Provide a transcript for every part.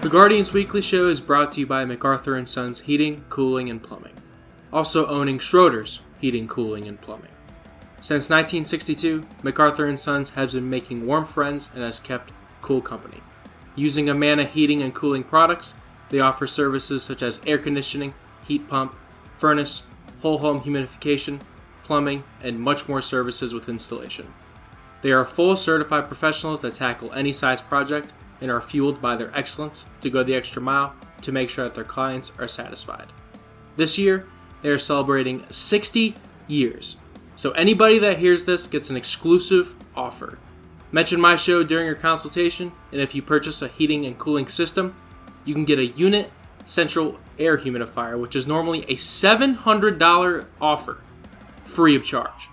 The Guardians Weekly Show is brought to you by Macarthur & Sons Heating, Cooling, and Plumbing. Also owning Schroeder's Heating, Cooling, and Plumbing. Since 1962, Macarthur & Sons has been making warm friends and has kept cool company. Using Amana heating and cooling products, they offer services such as air conditioning, heat pump, furnace, whole home humidification, plumbing, and much more services with installation. They are full certified professionals that tackle any size project and are fueled by their excellence to go the extra mile to make sure that their clients are satisfied. This year, they are celebrating 60 years. So anybody that hears this gets an exclusive offer. Mention my show during your consultation, and if you purchase a heating and cooling system, you can get a unit central air humidifier, which is normally a $700 offer, free of charge.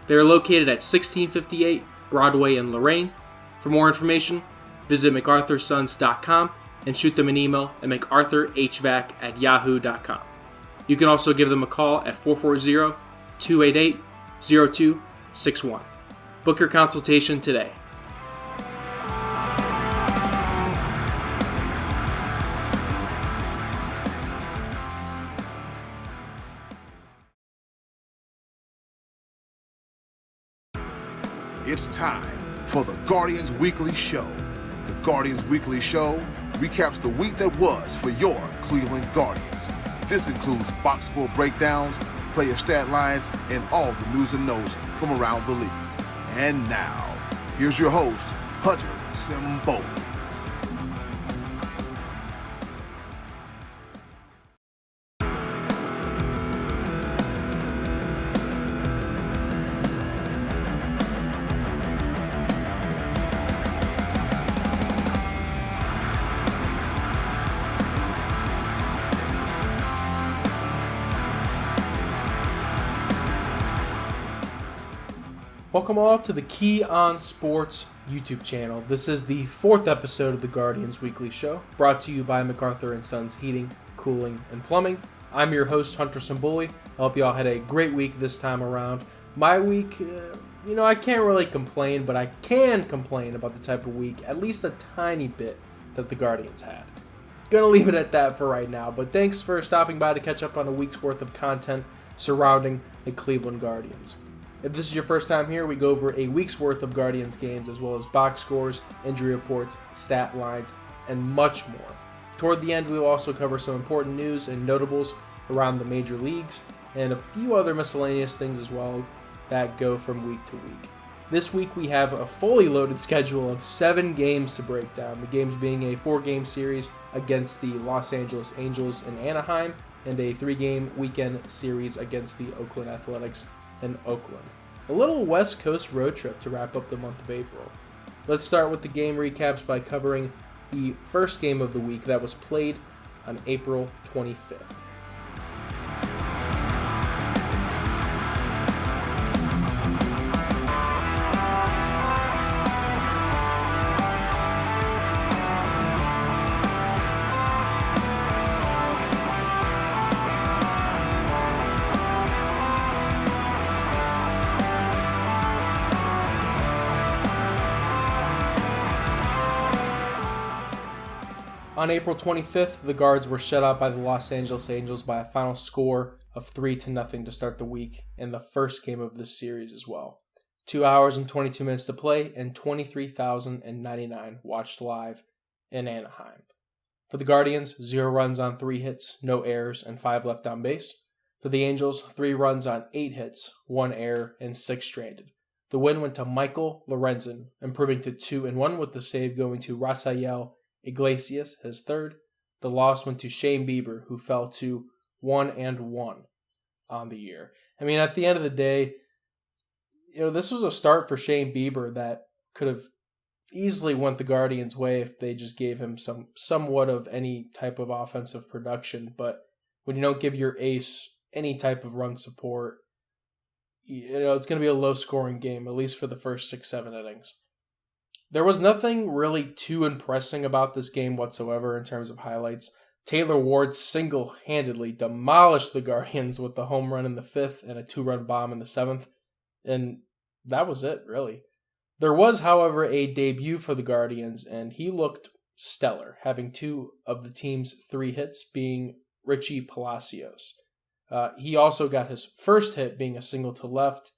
They are located at 1658 Broadway in Lorraine. For more information, visit macarthursons.com and shoot them an email at macarthurhvac@yahoo.com. You can also give them a call at 440-288-0261. Book your consultation today. It's time for the Guardians Weekly Show. The Guardians Weekly Show recaps the week that was for your Cleveland Guardians. This includes box score breakdowns, player stat lines, and all the news and notes from around the league. And now, here's your host, Hunter Simboli. Welcome all to the Key on Sports YouTube channel. This is the 4th episode of the Guardians Weekly Show, brought to you by Macarthur & Sons Heating, Cooling, and Plumbing. I'm your host, Hunter Simboli. I hope you all had a great week this time around. My week, I can't really complain, but I can complain about the type of week, at least a tiny bit, that the Guardians had. Gonna leave it at that for right now, but thanks for stopping by to catch up on a week's worth of content surrounding the Cleveland Guardians. If this is your first time here, we go over a week's worth of Guardians games, as well as box scores, injury reports, stat lines, and much more. Toward the end, we will also cover some important news and notables around the major leagues, and a few other miscellaneous things as well that go from week to week. This week, we have a fully loaded schedule of 7 games to break down, the games being a 4-game series against the Los Angeles Angels in Anaheim, and a 3-game weekend series against the Oakland Athletics in Oakland. A little West Coast road trip to wrap up the month of April. Let's start with the game recaps by covering the first game of the week that was played on April 25th. On April 25th, the Guards were shut out by the Los Angeles Angels by a final score of 3-0 to start the week, in the first game of this series as well. 2 hours and 22 minutes to play, and 23,099 watched live in Anaheim. For the Guardians, 0 runs on 3 hits, no errors, and 5 left on base. For the Angels, 3 runs on 8 hits, 1 error, and 6 stranded. The win went to Michael Lorenzen, improving to 2-1 with the save going to Rafael Iglesias, his third. The loss went to Shane Bieber, who fell to 1-1 on the year. I mean, at the end of the day, this was a start for Shane Bieber that could have easily went the Guardians' way if they just gave him somewhat of any type of offensive production. But when you don't give your ace any type of run support, it's going to be a low-scoring game, at least for the first 6-7 innings. There was nothing really too impressive about this game whatsoever in terms of highlights. Taylor Ward single-handedly demolished the Guardians with the home run in the 5th and a 2-run bomb in the 7th, and that was it, really. There was, however, a debut for the Guardians, and he looked stellar, having 2 of the team's 3 hits being Richie Palacios. He also got his first hit being a single to left,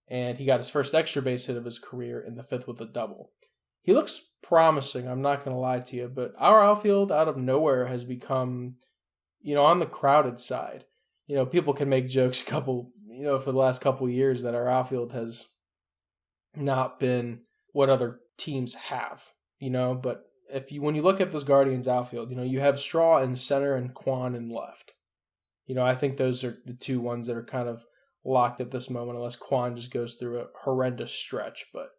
and he got his first extra base hit of his career in the 5th with a double. He looks promising, I'm not going to lie to you, but our outfield out of nowhere has become, on the crowded side. People can make jokes for the last couple of years that our outfield has not been what other teams have, but when you look at this Guardians outfield, you have Straw in center and Kwan in left. I think those are the 2 ones that are kind of locked at this moment, unless Kwan just goes through a horrendous stretch, but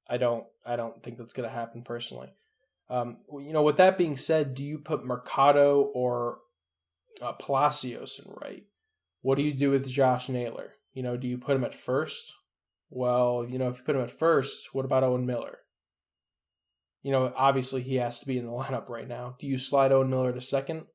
I don't think that's going to happen personally. With that being said, do you put Mercado or Palacios in right? What do you do with Josh Naylor? Do you put him at first? Well, if you put him at first, what about Owen Miller? Obviously he has to be in the lineup right now. Do you slide Owen Miller to second?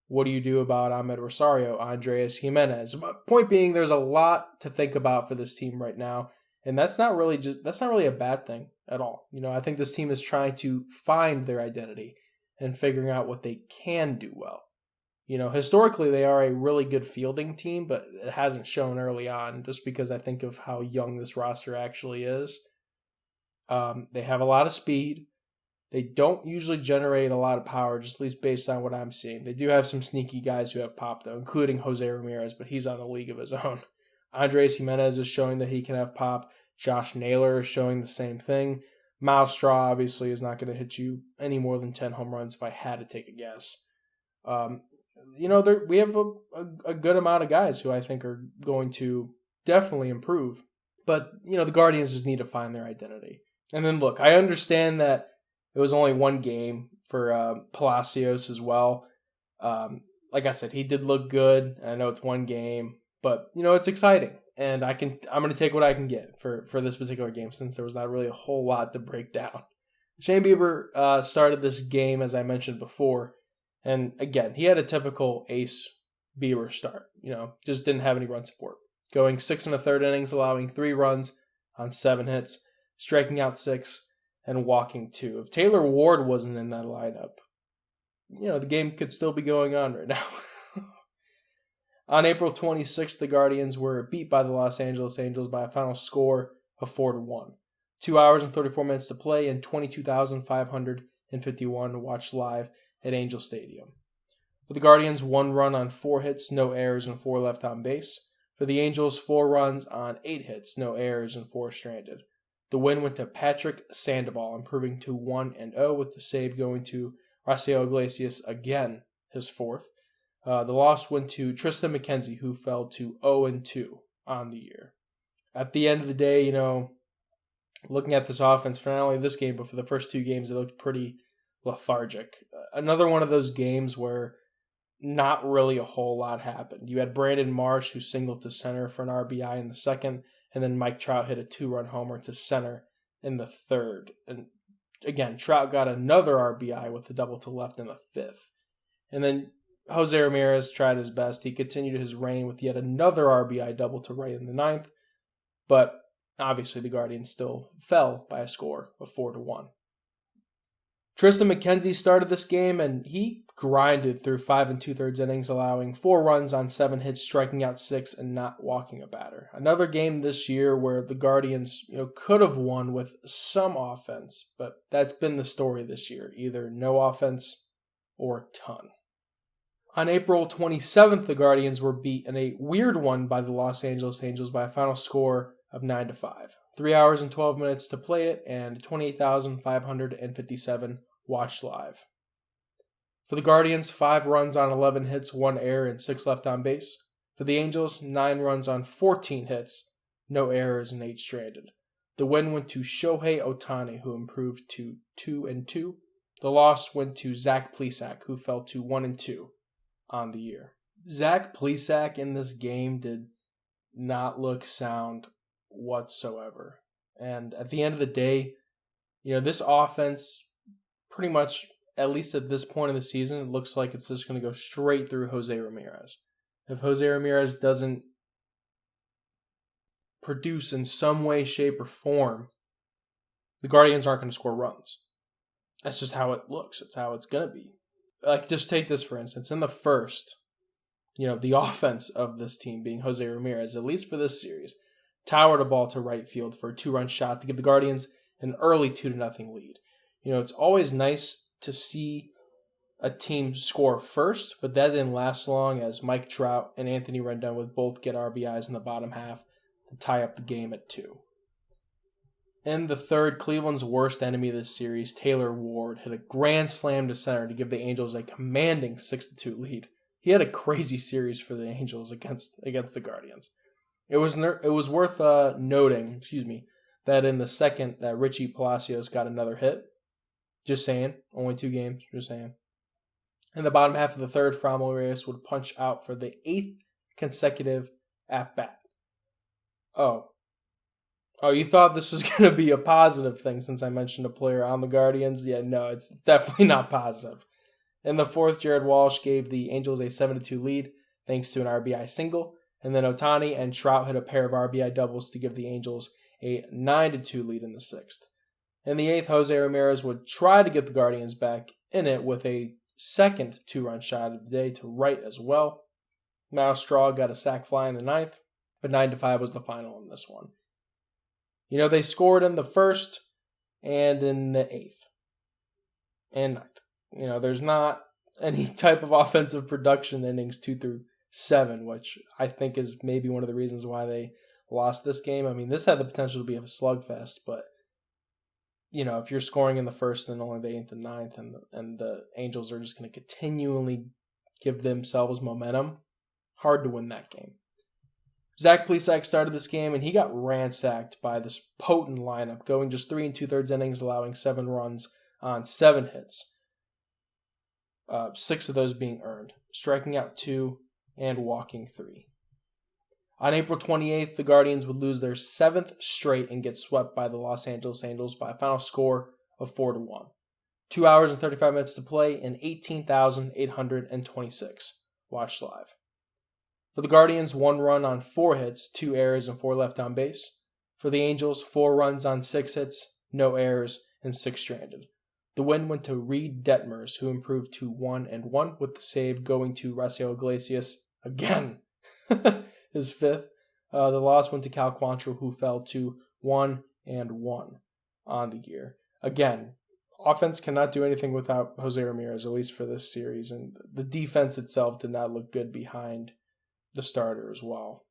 What do you do about Ahmed Rosario, Andres Jimenez? Point being, there's a lot to think about for this team right now, and that's not really a bad thing at all. I think this team is trying to find their identity and figuring out what they can do well. Historically they are a really good fielding team, but it hasn't shown early on just because I think of how young this roster actually is. They have a lot of speed. They don't usually generate a lot of power, just at least based on what I'm seeing. They do have some sneaky guys who have pop, though, including Jose Ramirez, but he's on a league of his own. Andres Jimenez is showing that he can have pop. Josh Naylor is showing the same thing. Miles Straw, obviously, is not going to hit you any more than 10 home runs if I had to take a guess. We have a good amount of guys who I think are going to definitely improve. But, the Guardians just need to find their identity. And then, look, I understand that it was only 1 game for Palacios as well. Like I said, he did look good. I know it's 1 game, but it's exciting, and I'm going to take what I can get for this particular game since there was not really a whole lot to break down. Shane Bieber started this game as I mentioned before, and again he had a typical ace Bieber start. Just didn't have any run support. Going 6 1/3 innings, allowing 3 runs on 7 hits, striking out 6. And walking 2. If Taylor Ward wasn't in that lineup, the game could still be going on right now. On April 26th, the Guardians were beat by the Los Angeles Angels by a final score of 4-1. 2 hours and 34 minutes to play and 22,551 watched live at Angel Stadium. For the Guardians, 1 run on 4 hits, no errors, and 4 left on base. For the Angels, 4 runs on 8 hits, no errors, and 4 stranded. The win went to Patrick Sandoval, improving to 1-0 with the save going to Raciel Iglesias again, his 4th. The loss went to Tristan McKenzie, who fell to 0-2 on the year. At the end of the day, looking at this offense for not only this game, but for the first 2 games, it looked pretty lethargic. Another one of those games where not really a whole lot happened. You had Brandon Marsh, who singled to center for an RBI in the 2nd, and then Mike Trout hit a 2-run homer to center in the 3rd. And again, Trout got another RBI with a double to left in the 5th. And then Jose Ramirez tried his best. He continued his reign with yet another RBI double to right in the 9th. But obviously the Guardians still fell by a score of 4-1. Tristan McKenzie started this game, and he grinded through 5 2/3 innings, allowing 4 runs on 7 hits, striking out 6, and not walking a batter. Another game this year where the Guardians, could have won with some offense, but that's been the story this year, either no offense or a ton. On April 27th, the Guardians were beat in a weird one by the Los Angeles Angels by a final score of 9-5. 3 hours and 12 minutes to play it, and 28,557 watched live. For the Guardians, 5 runs on 11 hits, 1 error, and 6 left on base. For the Angels, 9 runs on 14 hits, no errors, and 8 stranded. The win went to Shohei Ohtani, who improved to 2-2. The loss went to Zach Plesac, who fell to 1-2 on the year. Zach Plesac in this game did not look sound whatsoever. And at the end of the day, this offense pretty much, at least at this point in the season, it looks like it's just going to go straight through Jose Ramirez. If Jose Ramirez doesn't produce in some way, shape, or form, the Guardians aren't going to score runs. That's just how it looks. It's how it's going to be. Like, just take this for instance. In the first, the offense of this team being Jose Ramirez, at least for this series, towered a ball to right field for a 2-run shot to give the Guardians an early 2-0 lead. It's always nice to see a team score first, but that didn't last long as Mike Trout and Anthony Rendon would both get RBIs in the bottom half to tie up the game at 2. In the third, Cleveland's worst enemy this series, Taylor Ward, hit a grand slam to center to give the Angels a commanding 6-2 lead. He had a crazy series for the Angels against the Guardians. It was worth noting, that in the second that Richie Palacios got another hit. Just saying, only 2 games. Just saying. In the bottom half of the third, Framil Reyes would punch out for the 8th consecutive at-bat. Oh, you thought this was going to be a positive thing since I mentioned a player on the Guardians? Yeah, no, it's definitely not positive. In the fourth, Jared Walsh gave the Angels a 7-2 lead thanks to an RBI single, and then Ohtani and Trout hit a pair of RBI doubles to give the Angels a 9-2 lead in the sixth. In the eighth, Jose Ramirez would try to get the Guardians back in it with a second 2-run shot of the day to right as well. Myles Straw got a sac fly in the ninth, but 9-5 was the final in this one. They scored in the first and in the eighth and ninth. There's not any type of offensive production innings 2 through 7, which I think is maybe one of the reasons why they lost this game. I mean, this had the potential to be a slugfest, but if you're scoring in the first and only the eighth and ninth, and the Angels are just going to continually give themselves momentum, hard to win that game. Zach Plesac started this game, and he got ransacked by this potent lineup, going just 3 2/3 innings, allowing 7 runs on 7 hits. 6 of those being earned, striking out 2 and walking 3. On April 28th, the Guardians would lose their 7th straight and get swept by the Los Angeles Angels by a final score of 4-1. 2 hours and 35 minutes to play and 18,826 watched live. For the Guardians, 1 run on 4 hits, 2 errors, and 4 left on base. For the Angels, 4 runs on 6 hits, no errors, and 6 stranded. The win went to Reed Detmers, who improved to 1-1 with the save going to Raisel Iglesias again. His 5th. The loss went to Cal Quantrill, who fell to 1-1 on the year. Again, offense cannot do anything without Jose Ramirez, at least for this series, and the defense itself did not look good behind the starter as well,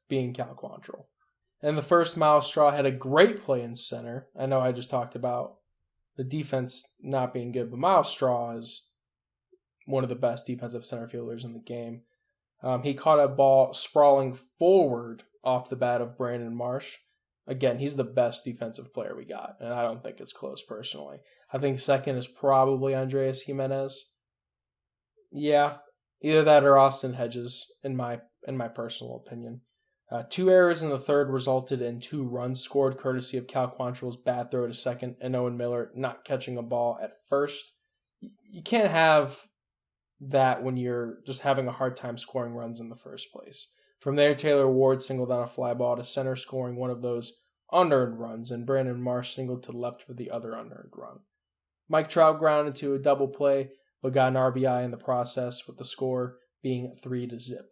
being Cal Quantrill. And the first, Myles Straw had a great play in center. I know I just talked about the defense not being good, but Myles Straw is one of the best defensive center fielders in the game. He caught a ball sprawling forward off the bat of Brandon Marsh. Again, he's the best defensive player we got, and I don't think it's close personally. I think second is probably Andreas Jimenez. Yeah, either that or Austin Hedges, in my personal opinion. 2 errors in the third resulted in 2 runs scored, courtesy of Cal Quantrill's bad throw to second and Owen Miller not catching a ball at first. You can't have that when you're just having a hard time scoring runs in the first place. From there, Taylor Ward singled on a fly ball to center, scoring one of those unearned runs, and Brandon Marsh singled to left for the other unearned run. Mike Trout grounded to a double play, but got an RBI in the process, with the score being 3-0.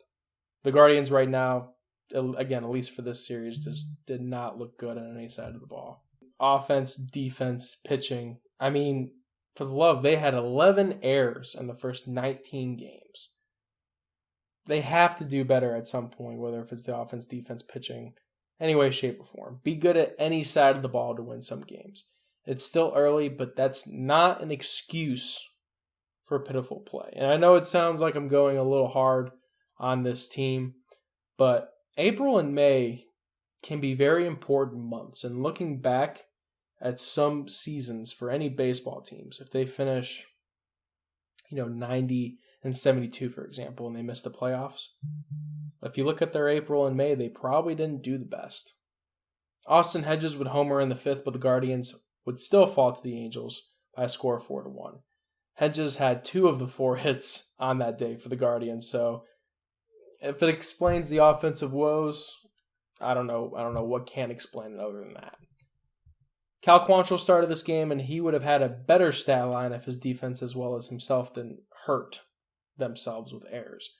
The Guardians right now, again, at least for this series, just did not look good on any side of the ball. Offense, defense, pitching. I mean, for the love, they had 11 errors in the first 19 games. They have to do better at some point, whether if it's the offense, defense, pitching, any way, shape, or form. Be good at any side of the ball to win some games. It's still early, but that's not an excuse for pitiful play. And I know it sounds like I'm going a little hard on this team, but April and May can be very important months. And looking back at some seasons for any baseball teams, if they finish, 90-72, for example, and they miss the playoffs, if you look at their April and May, they probably didn't do the best. Austin Hedges would homer in the 5th, but the Guardians would still fall to the Angels by a score of 4-1. Hedges had 2 of the 4 hits on that day for the Guardians, so if it explains the offensive woes, I don't know what can explain it other than that. Cal Quantrill started this game, and he would have had a better stat line if his defense as well as himself didn't hurt themselves with errors.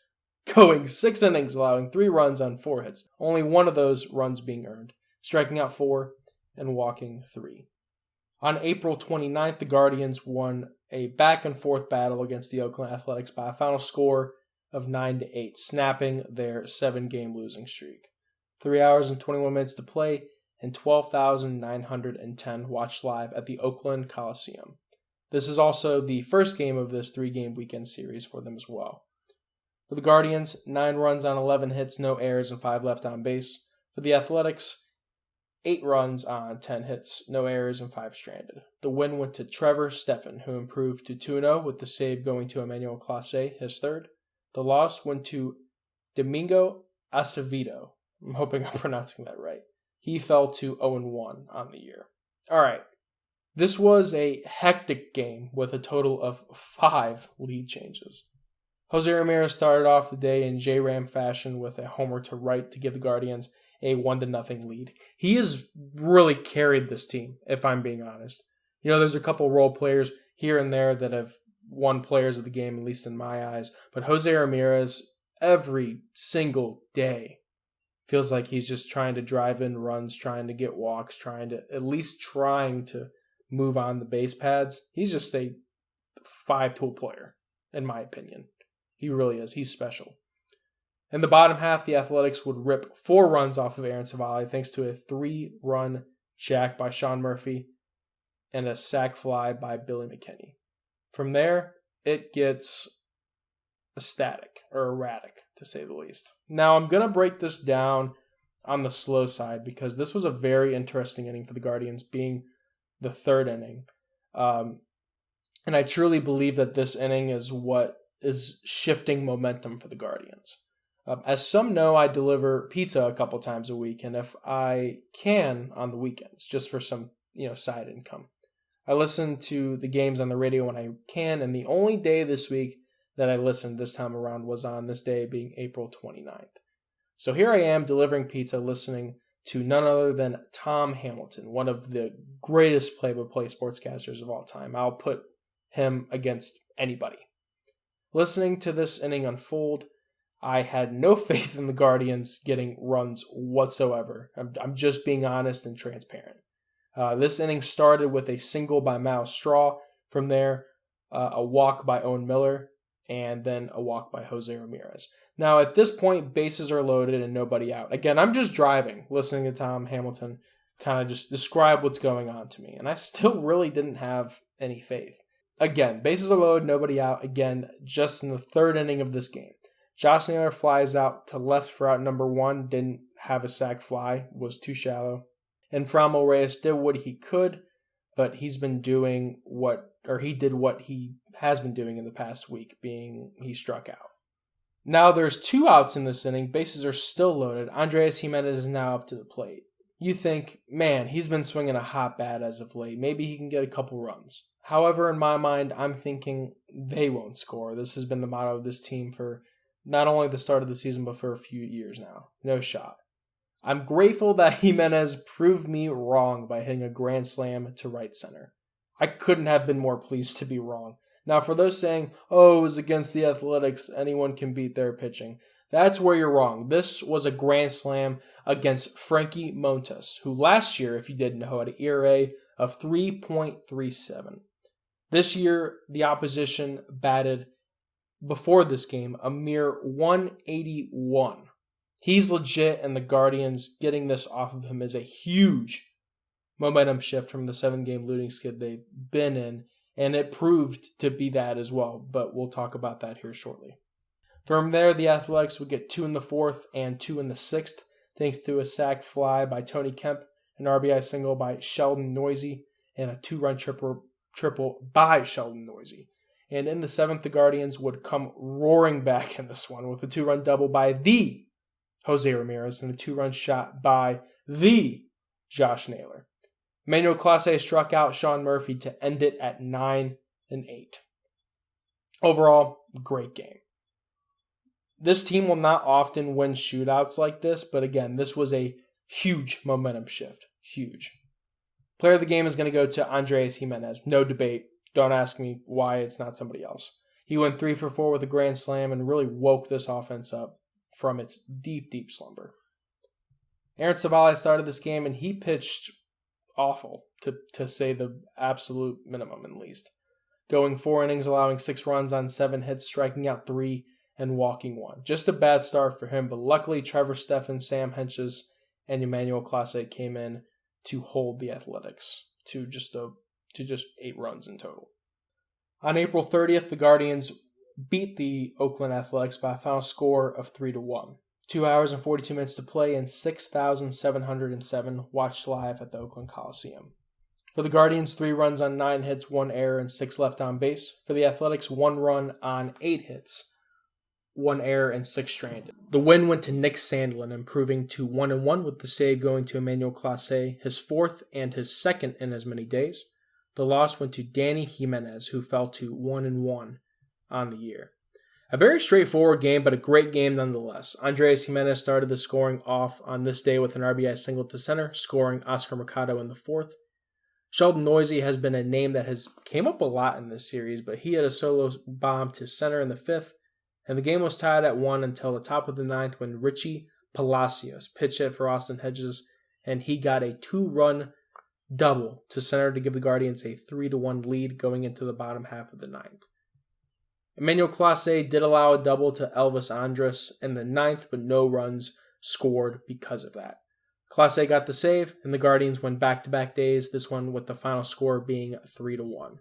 Going 6 innings, allowing 3 runs on 4 hits, only one of those runs being earned, striking out 4 and walking 3. On April 29th, the Guardians won a back-and-forth battle against the Oakland Athletics by a final score of 9-8, snapping their 7-game losing streak. 3 hours and 21 minutes to play, and 12,910 watched live at the Oakland Coliseum. This is also the first game of this 3-game weekend series for them as well. For the Guardians, 9 runs on 11 hits, no errors, and 5 left on base. For the Athletics, 8 runs on 10 hits, no errors, and 5 stranded. The win went to Trevor Stephan, who improved to 2-0 with the save going to Emmanuel Clase, his third. The loss went to Domingo Acevedo. I'm hoping I'm pronouncing that right. He fell to 0-1 on the year. All right. This was a hectic game with a total of 5 lead changes. Jose Ramirez started off the day in J-Ram fashion with a homer to right to give the Guardians a 1-0 lead. He has really carried this team, if I'm being honest. There's a couple role players here and there that have won players of the game, at least in my eyes. But Jose Ramirez, every single day, feels like he's just trying to drive in runs, trying to get walks, trying to move on the base pads. He's just a 5-tool player, in my opinion. He really is. He's special. In the bottom half, the Athletics would rip 4 runs off of Aaron Savali thanks to a 3-run jack by Sean Murphy and a sac fly by Billy McKinney. From there, it gets ecstatic or erratic, to say the least. Now, I'm going to break this down on the slow side because this was a very interesting inning for the Guardians, being the 3rd inning. And I truly believe that this inning is what is shifting momentum for the Guardians. As some know, I deliver pizza a couple times a week, and if I can on the weekends, just for some side income. I listen to the games on the radio when I can, and the only day this week that I listened this time around was on this day being April 29th. So here I am delivering pizza, listening to none other than Tom Hamilton, one of the greatest play-by-play sportscasters of all time. I'll put him against anybody. Listening to this inning unfold, I had no faith in the Guardians getting runs whatsoever. I'm just being honest and transparent. This inning started with a single by Miles Straw. From there, a walk by Owen Miller, and then a walk by Jose Ramirez. Now, at this point, bases are loaded and nobody out. Again, I'm just driving, listening to Tom Hamilton kind of just describe what's going on to me, and I still really didn't have any faith. Again, bases are loaded, nobody out. Again, just in the 3rd inning of this game. Josh Naylor flies out to left for out number 1, didn't have a sac fly, was too shallow. And Framil Reyes did what he could, but he did what he has been doing in the past week, being he struck out. Now there's 2 outs in this inning, bases are still loaded. Andres Gimenez is now up to the plate. You think, man, he's been swinging a hot bat as of late. Maybe he can get a couple runs. However, in my mind, I'm thinking they won't score. This has been the motto of this team for not only the start of the season, but for a few years now. No shot. I'm grateful that Gimenez proved me wrong by hitting a grand slam to right center. I couldn't have been more pleased to be wrong. Now, for those saying, oh, it was against the Athletics, anyone can beat their pitching, that's where you're wrong. This was a grand slam against Frankie Montas, who last year, if you didn't know, had an ERA of 3.37. This year, the opposition batted, before this game, a mere 181. He's legit, and the Guardians getting this off of him is a huge momentum shift from the 7-game losing skid they've been in, and it proved to be that as well, but we'll talk about that here shortly. From there, the Athletics would get 2 in the 4th and 2 in the 6th, thanks to a sac fly by Tony Kemp, an RBI single by Sheldon Noisy, and a 2-run triple by Sheldon Noisy. And in the 7th, the Guardians would come roaring back in this one with a 2-run double by the Jose Ramirez and a 2-run shot by the Josh Naylor. Emmanuel Clase struck out Sean Murphy to end it at 9-8. Overall, great game. This team will not often win shootouts like this, but again, this was a huge momentum shift. Huge. Player of the game is going to go to Andres Gimenez. No debate. Don't ask me why it's not somebody else. He went 3 for 4 with a grand slam and really woke this offense up from its deep, deep slumber. Aaron Civale started this game and he pitched awful, to say the absolute minimum at least. Going 4 innings, allowing 6 runs on 7 hits, striking out 3, and walking 1. Just a bad start for him, but luckily Trevor Stephan, Sam Hentges, and Emmanuel Clase came in to hold the Athletics to just 8 runs in total. On April 30th, the Guardians beat the Oakland Athletics by a final score of 3-1. 2 hours and 42 minutes to play and 6,707 watched live at the Oakland Coliseum. For the Guardians, 3 runs on 9 hits, 1 error, and 6 left on base. For the Athletics, 1 run on 8 hits, 1 error, and 6 stranded. The win went to Nick Sandlin, improving to 1-1 with the save going to Emmanuel Clase, his 4th and his 2nd in as many days. The loss went to Danny Jimenez, who fell to 1-1 on the year. A very straightforward game, but a great game nonetheless. Andres Jimenez started the scoring off on this day with an RBI single to center, scoring Oscar Mercado in the 4th. Sheldon Noisy has been a name that has came up a lot in this series, but he had a solo bomb to center in the 5th, and the game was tied at 1 until the top of the 9th when Richie Palacios pitched hit for Austin Hedges, and he got a 2-run double to center to give the Guardians a 3-1 lead going into the bottom half of the 9th. Emmanuel Clase did allow a double to Elvis Andrus in the 9th, but no runs scored because of that. Clase got the save, and the Guardians won back-to-back days, this one with the final score being 3-1.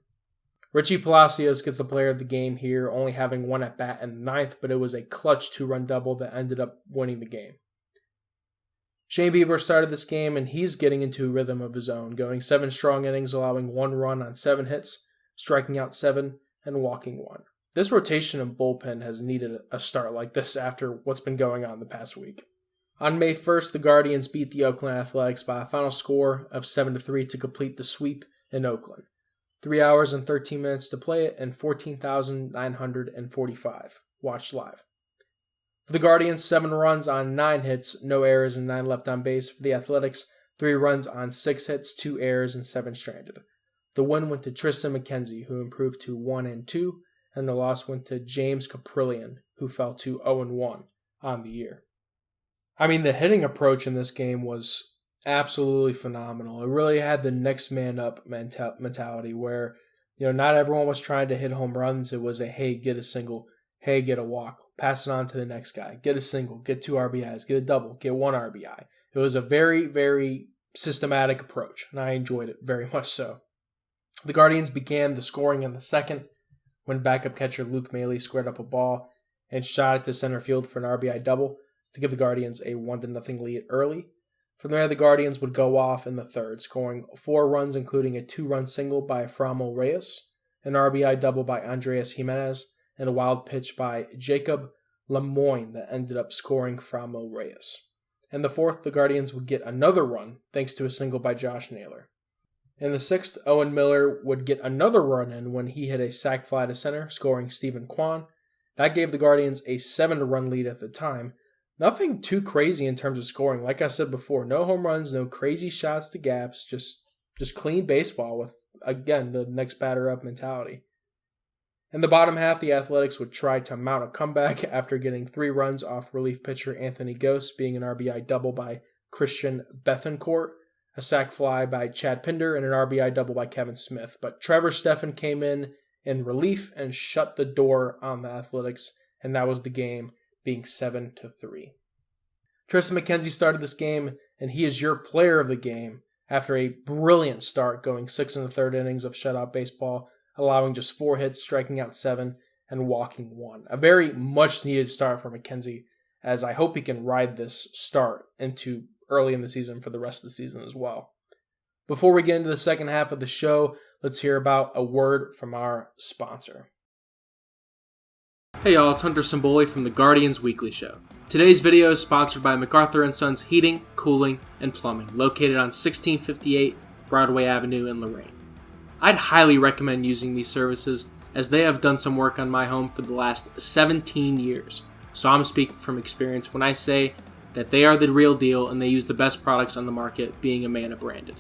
Richie Palacios gets the player of the game here, only having 1 at-bat in the 9th, but it was a clutch 2-run double that ended up winning the game. Shane Bieber started this game, and he's getting into a rhythm of his own, going 7 strong innings, allowing 1 run on 7 hits, striking out 7, and walking 1. This rotation and bullpen has needed a start like this after what's been going on the past week. On May 1st, the Guardians beat the Oakland Athletics by a final score of 7-3 to complete the sweep in Oakland. 3 hours and 13 minutes to play it and 14,945 watched live. For the Guardians, 7 runs on 9 hits, no errors and 9 left on base. For the Athletics, 3 runs on 6 hits, 2 errors and 7 stranded. The win went to Tristan McKenzie, who improved to 1-2, and the loss went to James Caprillion, who fell to 0-1 on the year. I mean, the hitting approach in this game was absolutely phenomenal. It really had the next man up mentality where, not everyone was trying to hit home runs. It was a, hey, get a single, hey, get a walk, pass it on to the next guy, get a single, get 2 RBIs, get a double, get 1 RBI. It was a very, very systematic approach, and I enjoyed it very much so. The Guardians began the scoring in the 2nd when backup catcher Luke Maley squared up a ball and shot it to center field for an RBI double to give the Guardians a 1-0 lead early. From there, the Guardians would go off in the 3rd, scoring 4 runs, including a 2-run single by Framil Reyes, an RBI double by Andres Jimenez, and a wild pitch by Jacob Lemoyne that ended up scoring Framil Reyes. In the 4th, the Guardians would get another run, thanks to a single by Josh Naylor. In the 6th, Owen Miller would get another run in when he hit a sac fly to center, scoring Stephen Kwan. That gave the Guardians a 7-run lead at the time. Nothing too crazy in terms of scoring. Like I said before, no home runs, no crazy shots to gaps, just clean baseball with, again, the next batter up mentality. In the bottom half, the Athletics would try to mount a comeback after getting 3 runs off relief pitcher Anthony Gose, being an RBI double by Christian Bethancourt, a sac fly by Chad Pinder, and an RBI double by Kevin Smith. But Trevor Stephan came in relief and shut the door on the Athletics, and that was the game, being 7-3. Tristan McKenzie started this game, and he is your player of the game after a brilliant start, going 6 1/3 innings of shutout baseball, allowing just 4 hits, striking out 7, and walking 1. A very much-needed start for McKenzie, as I hope he can ride this start into early in the season for the rest of the season as well. Before we get into the second half of the show, let's hear about a word from our sponsor. Hey y'all, it's Hunter Simboli from the Guardians Weekly Show. Today's video is sponsored by Macarthur & Sons Heating, Cooling, and Plumbing, located on 1658 Broadway Avenue in Lorraine. I'd highly recommend using these services, as they have done some work on my home for the last 17 years. So I'm speaking from experience when I say that they are the real deal and they use the best products on the market, being Amana branded.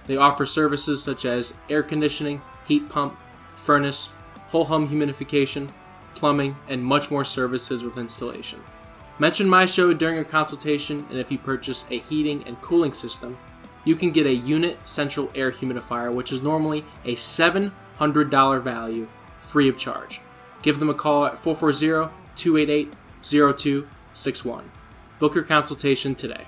They offer services such as air conditioning, heat pump, furnace, whole home humidification, plumbing, and much more services with installation. Mention my show during your consultation, and if you purchase a heating and cooling system, you can get a unit central air humidifier, which is normally a $700 value, free of charge. Give them a call at 440-288-0261. Book your consultation today.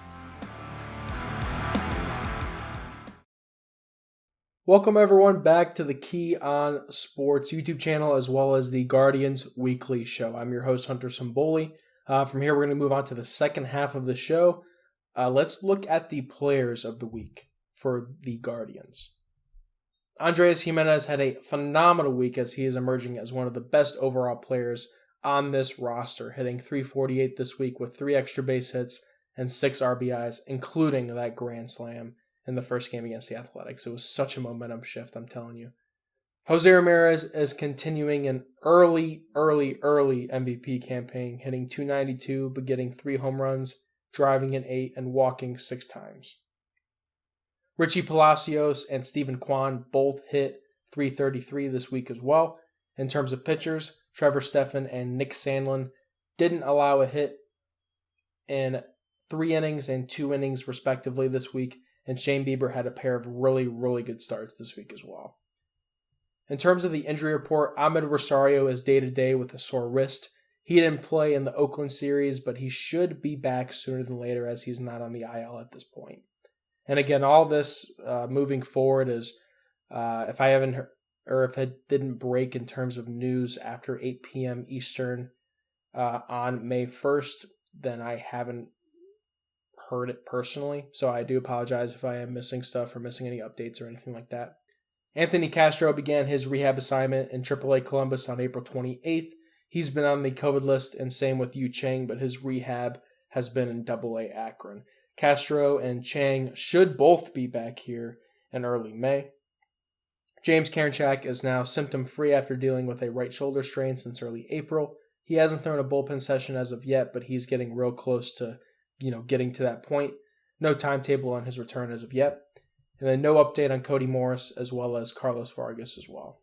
Welcome everyone back to the Key on Sports YouTube channel as well as the Guardians Weekly Show. I'm your host Hunter Simboli. From here we're going to move on to the second half of the show. Let's look at the players of the week for the Guardians. Andrés Giménez had a phenomenal week as he is emerging as one of the best overall players on this roster, hitting .348 this week with 3 extra base hits and 6 RBIs, including that grand slam in the first game against the Athletics. It was such a momentum shift, I'm telling you. Jose Ramirez is continuing an early MVP campaign, hitting .292 but getting 3 home runs, driving in 8, and walking 6 times. Richie Palacios and Stephen Kwan both hit .333 this week as well. In terms of pitchers, Trevor Stephan and Nick Sandlin didn't allow a hit in 3 innings and 2 innings respectively this week, and Shane Bieber had a pair of really good starts this week as well. In terms of the injury report, Ahmed Rosario is day-to-day with a sore wrist. He didn't play in the Oakland series, but he should be back sooner than later as he's not on the IL at this point. And again, all this moving forward is, if I haven't heard, or if it didn't break in terms of news after 8 p.m. Eastern on May 1st, then I haven't heard it personally. So I do apologize if I am missing stuff or missing any updates or anything like that. Anthony Castro began his rehab assignment in AAA Columbus on April 28th. He's been on the COVID list, and same with Yu Chang, but his rehab has been in AA Akron. Castro and Chang should both be back here in early May. James Karinchak is now symptom-free after dealing with a right shoulder strain since early April. He hasn't thrown a bullpen session as of yet, but he's getting real close to, getting to that point. No timetable on his return as of yet. And then no update on Cody Morris as well as Carlos Vargas as well.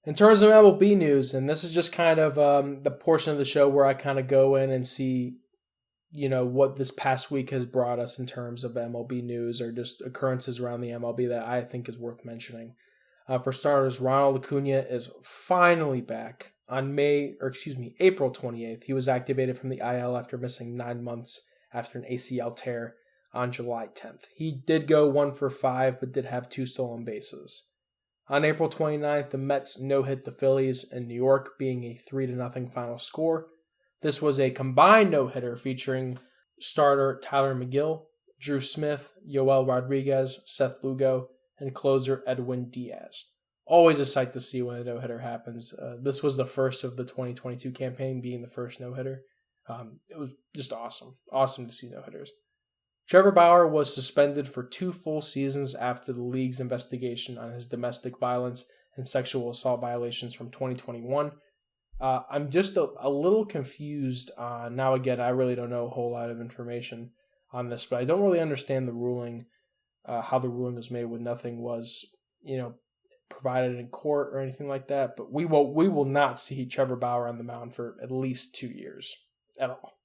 In terms of MLB news, and this is just kind of the portion of the show where I kind of go in and see, what this past week has brought us in terms of MLB news or just occurrences around the MLB that I think is worth mentioning. For starters, Ronald Lacunia is finally back on April 28th. He was activated from the IL after missing 9 months after an ACL tear on July 10th. He did go 1 for 5, but did have 2 stolen bases. On April 29th, the Mets no-hit the Phillies in New York, being a 3-0 final score. This was a combined no-hitter featuring starter Tyler McGill, Drew Smith, Yoel Rodriguez, Seth Lugo, and closer Edwin Diaz. Always a sight to see when a no-hitter happens. This was the first of the 2022 campaign, being the first no-hitter. It was just awesome. Awesome to see no-hitters. Trevor Bauer was suspended for 2 full seasons after the league's investigation on his domestic violence and sexual assault violations from 2021. I'm just a little confused on, now again, I really don't know a whole lot of information on this, but I don't really understand the ruling, how the ruling was made when nothing was, provided in court or anything like that. But we will not see Trevor Bauer on the mound for at least 2 years at all.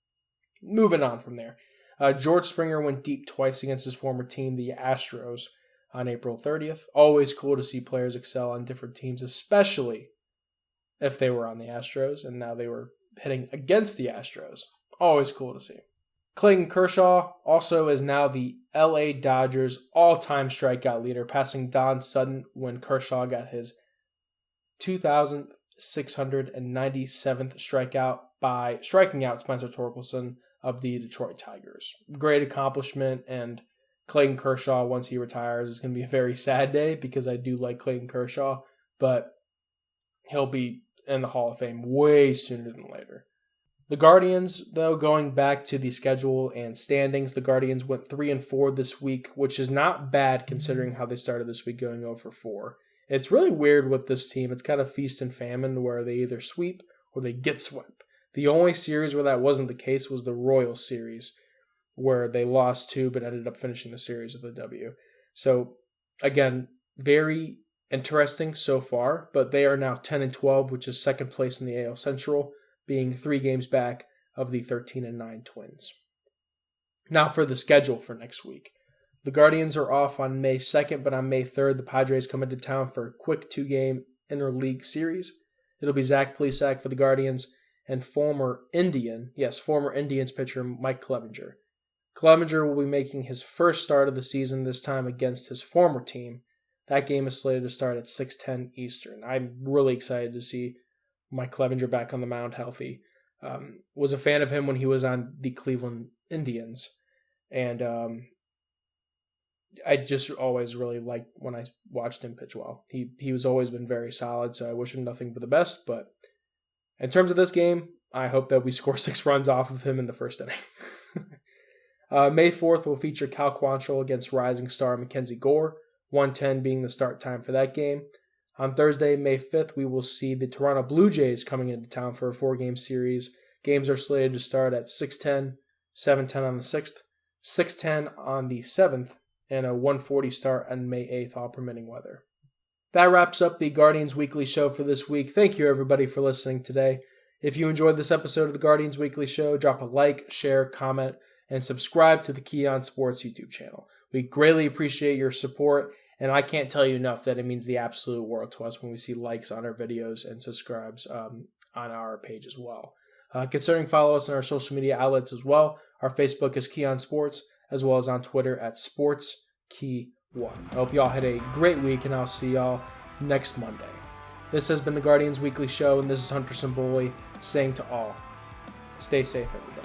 Moving on from there. George Springer went deep twice against his former team, the Astros, on April 30th. Always cool to see players excel on different teams, especially if they were on the Astros and now they were hitting against the Astros. Always cool to see. Clayton Kershaw also is now the LA Dodgers all-time strikeout leader, passing Don Sutton when Kershaw got his 2,697th strikeout by striking out Spencer Torkelson of the Detroit Tigers. Great accomplishment, and Clayton Kershaw, once he retires, is going to be a very sad day because I do like Clayton Kershaw, but he'll be in the Hall of Fame way sooner than later. The Guardians, though, going back to the schedule and standings, the Guardians went 3-4 this week, which is not bad considering how they started this week, going 0-4. It's really weird with this team. It's kind of feast and famine where they either sweep or they get swept. The only series where that wasn't the case was the Royals series, where they lost 2 but ended up finishing the series with a W. So Again, very interesting so far, but they are now 10-12, which is second place in the AL Central, being 3 games back of the 13-9 Twins. Now for the schedule for next week. The Guardians are off on May 2nd, but on May 3rd, the Padres come into town for a quick 2-game interleague series. It'll be Zach Plesac for the Guardians and former Indians pitcher Mike Clevinger. Clevinger will be making his first start of the season, this time against his former team. That game is slated to start at 6:10 Eastern. I'm really excited to see Mike Clevinger back on the mound healthy. Was a fan of him when he was on the Cleveland Indians. And I just always really liked when I watched him pitch well. He was always been very solid, so I wish him nothing but the best. But in terms of this game, I hope that we score 6 runs off of him in the first inning. May 4th will feature Cal Quantrill against rising star Mackenzie Gore, 1:10 being the start time for that game. On Thursday, May 5th, we will see the Toronto Blue Jays coming into town for a 4-game series. Games are slated to start at 6:10, 7:10 on the 6th, 6:10 on the 7th, and a 1:40 start on May 8th, all permitting weather. That wraps up the Guardians Weekly Show for this week. Thank you, everybody, for listening today. If you enjoyed this episode of the Guardians Weekly Show, drop a like, share, comment, and subscribe to the Keon Sports YouTube channel. We greatly appreciate your support, and I can't tell you enough that it means the absolute world to us when we see likes on our videos and subscribes on our page as well. Considering follow us on our social media outlets as well. Our Facebook is Keon Sports, as well as on Twitter at SportsKey1. I hope you all had a great week, and I'll see y'all next Monday. This has been the Guardians Weekly Show, and this is Hunter Simboli saying to all, stay safe, everybody.